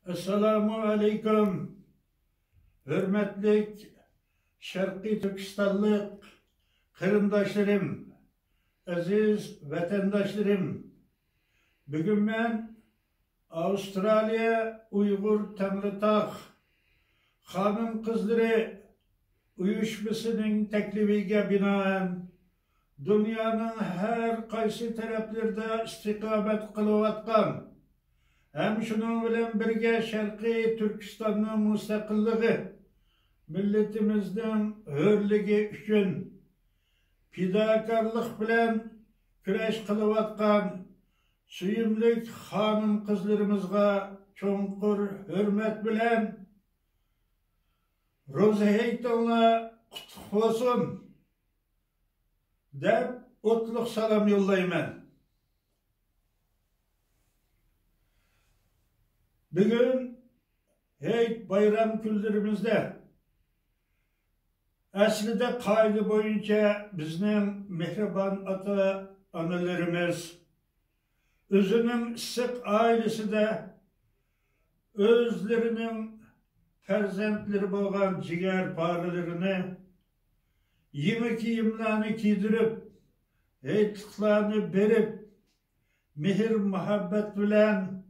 Esselamu Aleyküm. Hürmetlik Şerqi Türkistanlık kırımdaşlarım, aziz vatandaşlarım. Bugün ben Avustralya Uygur Tanrıtağ Hanım Kızları uyuşmasının teklifiga binaen dünyanın her kaysi taraflarda istikamet kılıvatkan hem şunun bilen birge Şerqi Türkistan'ın müstakilliği milletimizden hürligi üçün fidakarlık bilen küreş kılıvatkan suyumlik hanım kızlarımızga çoğunkur hürmet bilen Roza Heyton'la kutlu olsun dep otluk salam yollayman. Bugün Heyt bayram günlerimizde aslında kaydı boyunca bizning mehriban ata analarımız özünün sık ailesinde özlerinin farzandları bo'lgan jigar paralarini yemi kiyimlarni kiydirib heytliqlarni berib mehr muhabbet bilen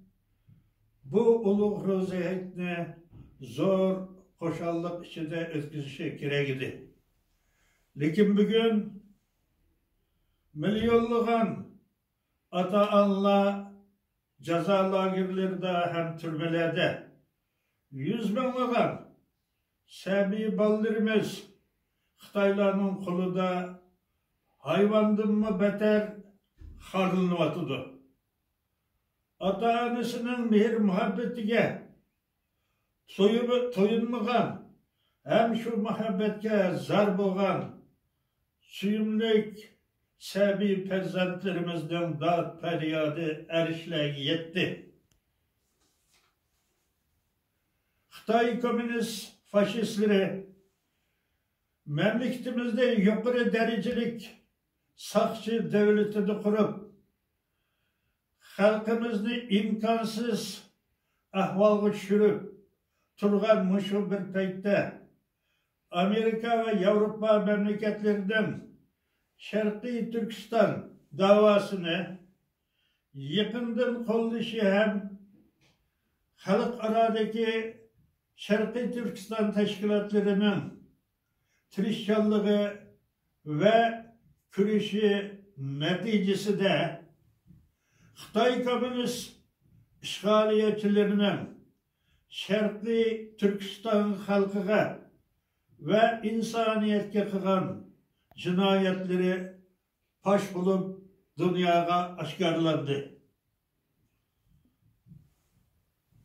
bu ulug' ro'za hayitni zo'r xo'shallik ichida o'tkazishi kerak edi. Lekin bugun milyonlagan ota-onalar jazo lagerlarida ham turmalarda, yüz binlagan sabiy bolalarimiz Xitoylarning qo'lida hayvondanmi beter harlanyapti. Ata-onasining mehr muhabbetiga to'yinmagan hem şu muhabbetga zar bo'lgan suyumlik sabiy farzandlarimizning dod faryodi arishlarga yetdi. Xitoy komünist faşistleri memleketimizde yukarı derecelik sakçı devletini kurup halkımızı imkansız ahvalga düşürüp turgan muşu bir paytda Amerika ve Avrupa memleketlerinden Şerqi Türkistan davasını yakından qo'llashi hem xalqaradagi Şerqi Türkistan teşkilatlarının tirishchanligi ve kurashı neticesinde Xitoy komünist işgaliyetçilerinin Şerqi Türkistan halkıga ve insaniyetke kılgan cinayetleri paş bulup dünyaya aşkarlandı.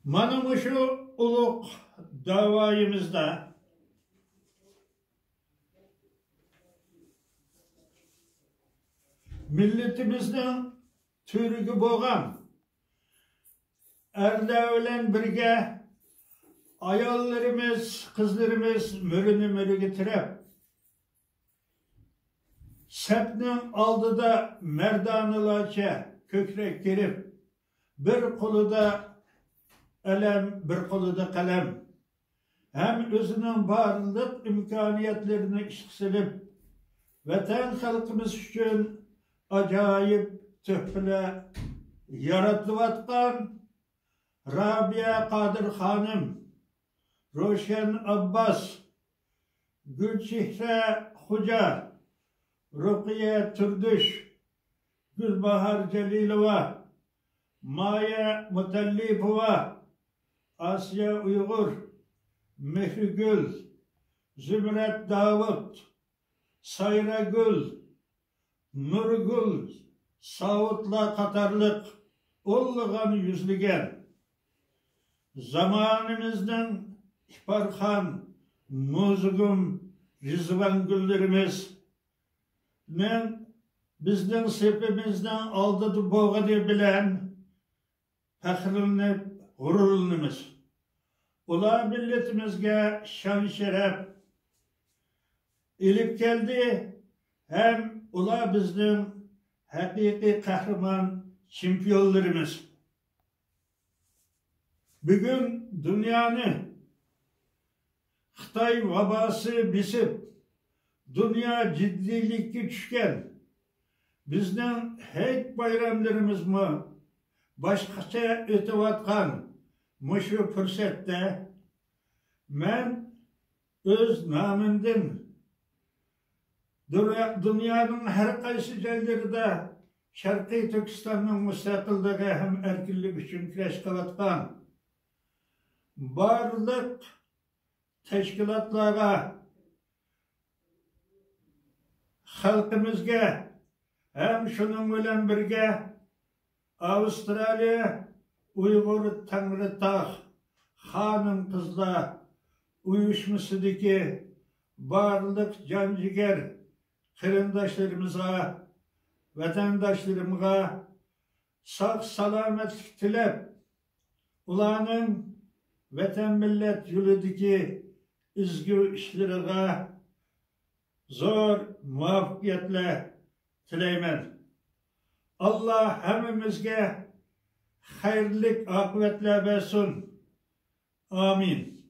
Mana şu uluk davayımızda milletimizden türügü boğan elde ölen birge ayollarımız, kızlarımız mürünü getirip sepnin aldıda merdanılarca kökrek girip bir koluda elem, bir koluda kalem hem özünün varlık imkaniyetlerini işksilip vatan halkımız için acayip töhfele yaratıvatkan Rabia Kadir Hanım, Roşen Abbas, Gülçehre Hoca, Rukiye Türdüş, Gülbahar Celilova, Maya Mutallipova, Asya Uygur, Mehrigül, Zümret Davut, Sayra Gül, Nurgül, Savutla Katarlık, Ulluğan yüzlügen, zamanımızdan İparhan, Muzugum, Rizvan Güllerimiz, men bizden sepimizden aldıdı boğadı bilen, faxrlanıp, gururlanımız. Ular milletimizge şan şeref ilip geldi, hem ular bizden hakiki kahraman şampiyonlarımız. Bugün dünyanı Xitay vabası bisip, dünya ciddilikki düşken, bizden heyt bayramlarımız mı başkaça ötevatkan muşu fürsette men öz namımdan dünyanın her kaysı yerlerinde Şarkı Türkistan'ın müstakilliği hem erkinlik için küreş kılatkan barlık teşkilatlara, halkımızga hem şunun bilen birge Avustralya Uygur Tanrıtağ hanım kızlar uyuşmasıdaki barlık canciger kırındaşlarımıza, vatandaşlarımıza sağ salametlik tilep ulanın vatan millet yolundaki izgü işlerine zor muvaffakiyetle tileymen. Allah hemimizge hayırlık akıbetler versin. Amin.